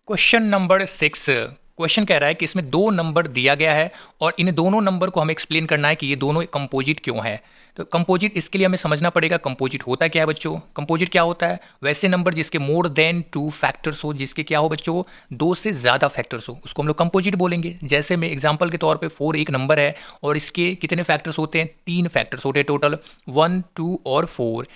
Question number 6। Question कह रहा है कि इसमें दो नंबर दिया गया है और इन दोनों नंबर को हमें एक्सप्लेन करना है कि ये दोनों कंपोजिट क्यों है। तो कंपोजिट इसके लिए हमें समझना पड़ेगा कंपोजिट होता क्या है बच्चों। कंपोजिट क्या होता है? वैसे नंबर जिसके मोर देन 2 फैक्टर्स हो, जिसके क्या हो बच्चों, दो से ज़्यादा फैक्टर्स हो, उसको हम लोग कंपोजिट बोलेंगे। जैसे मैं एग्जांपल के तौर पे 4 एक नंबर है और इसके कितने फैक्टर्स होते हैं? 3 फैक्टर्स होते हैं टोटल, 1 2 और 4।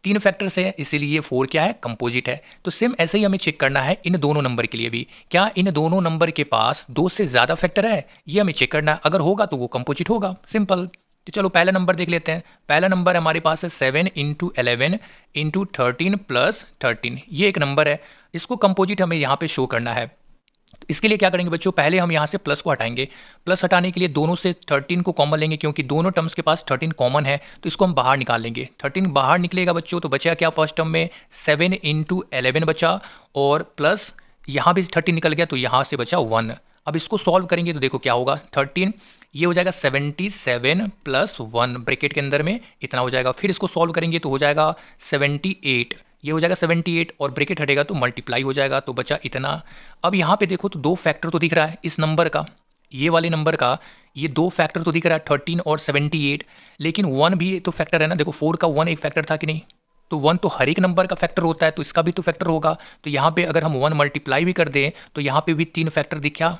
3 फैक्टर्स है, इसीलिए 4 क्या है? कंपोजिट है। तो सेम ऐसे ही हमें चेक करना है इन दोनों नंबर के लिए भी, क्या इन दोनों नंबर के पास 2 से ज़्यादा फैक्टर है, ये हमें चेक करना है। अगर होगा तो वो कंपोजिट होगा, सिंपल। तो चलो पहला नंबर देख लेते हैं। पहला नंबर हमारे पास है 7 इंटू 11 इंटू 13 प्लस 13, ये एक नंबर है। इसको कंपोजिट हमें यहाँ पे शो करना है। तो इसके लिए क्या करेंगे बच्चों, पहले हम यहाँ से प्लस को हटाएंगे। प्लस हटाने के लिए दोनों से 13 को कॉमन लेंगे, क्योंकि दोनों टर्म्स के पास 13 कॉमन है, तो इसको हम बाहर निकाल लेंगे। 13 बाहर निकलेगा बच्चों, तो बचा क्या फर्स्ट टर्म में? 7 इंटू 11 बचा, और प्लस यहाँ भी 13 निकल गया, तो यहाँ से बचा 1। अब इसको सॉल्व करेंगे तो देखो क्या होगा। 13 ये हो जाएगा 77 प्लस 1, ब्रैकेट के अंदर में इतना हो जाएगा। फिर इसको सॉल्व करेंगे तो हो जाएगा 78, ये हो जाएगा 78 और ब्रैकेट हटेगा तो मल्टीप्लाई हो जाएगा, तो बचा इतना। अब यहाँ पे देखो तो दो फैक्टर तो दिख रहा है इस नंबर का, ये वाले नंबर का, ये दो फैक्टर तो दिख रहा है 13 और 78, लेकिन 1 भी तो फैक्टर है ना। देखो 4 का 1 एक फैक्टर था कि नहीं, तो 1 तो हर एक नंबर का फैक्टर होता है, तो इसका भी तो फैक्टर होगा। तो यहाँ पे अगर हम 1 मल्टीप्लाई भी कर दें तो यहाँ पे भी 3 फैक्टर दिखा,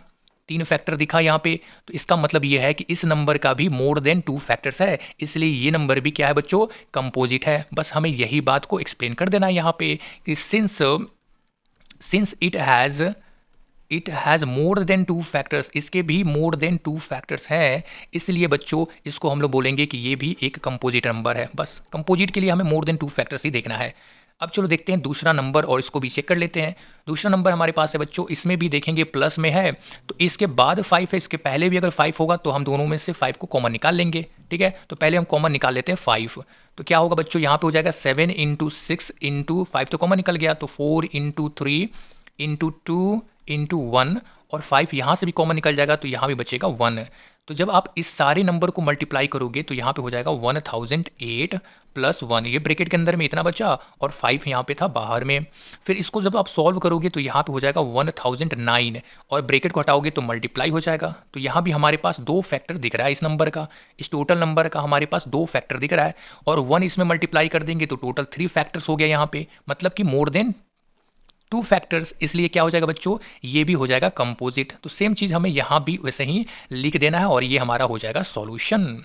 3 फैक्टर दिखा यहाँ पे। तो इसका मतलब ये है कि इस नंबर का भी मोर देन 2 फैक्टर्स है, इसलिए ये नंबर भी क्या है बच्चों? कंपोजिट है। बस हमें यही बात को एक्सप्लेन कर देना है यहाँ पे कि since it has more than 2 factors, इसके भी मोर देन 2 फैक्टर्स हैं, इसलिए बच्चों इसको हम लोग बोलेंगे कि ये भी एक कंपोजिट नंबर है। बस कंपोजिट के लिए हमें मोर देन 2 फैक्टर्स ही देखना है। अब चलो देखते हैं दूसरा नंबर और इसको भी चेक कर लेते हैं। दूसरा नंबर हमारे पास है बच्चों, इसमें भी देखेंगे प्लस में है, तो इसके बाद 5 है, इसके पहले भी अगर 5 होगा तो हम दोनों में से 5 को कॉमन निकाल लेंगे। ठीक है, तो पहले हम कॉमन निकाल लेते हैं 5। तो क्या होगा बच्चों, यहाँ पे हो जाएगा 7 इंटू 6 इंटू 5, तो कॉमन निकल गया, तो 4 इंटू 3 इंटू 2 इंटू 1, और 5 यहाँ से भी कॉमन निकल जाएगा, तो यहाँ भी बचेगा 1। तो जब आप इस सारे नंबर को मल्टीप्लाई करोगे तो यहाँ पे हो जाएगा 1008 प्लस 1, ये ब्रैकेट के अंदर में इतना बचा और 5 यहाँ पे था बाहर में। फिर इसको जब आप सॉल्व करोगे तो यहाँ पे हो जाएगा 1009, और ब्रैकेट को हटाओगे तो मल्टीप्लाई हो जाएगा। तो यहाँ भी हमारे पास 2 फैक्टर दिख रहा है इस नंबर का, इस टोटल नंबर का हमारे पास 2 फैक्टर दिख रहा है, और 1 इसमें मल्टीप्लाई कर देंगे तो टोटल 3 फैक्टर्स हो गया यहाँ पे, मतलब कि मोर देन 2 फैक्टर्स, इसलिए क्या हो जाएगा बच्चों, ये भी हो जाएगा कंपोजिट। तो सेम चीज़ हमें यहाँ भी वैसे ही लिख देना है और ये हमारा हो जाएगा सॉल्यूशन।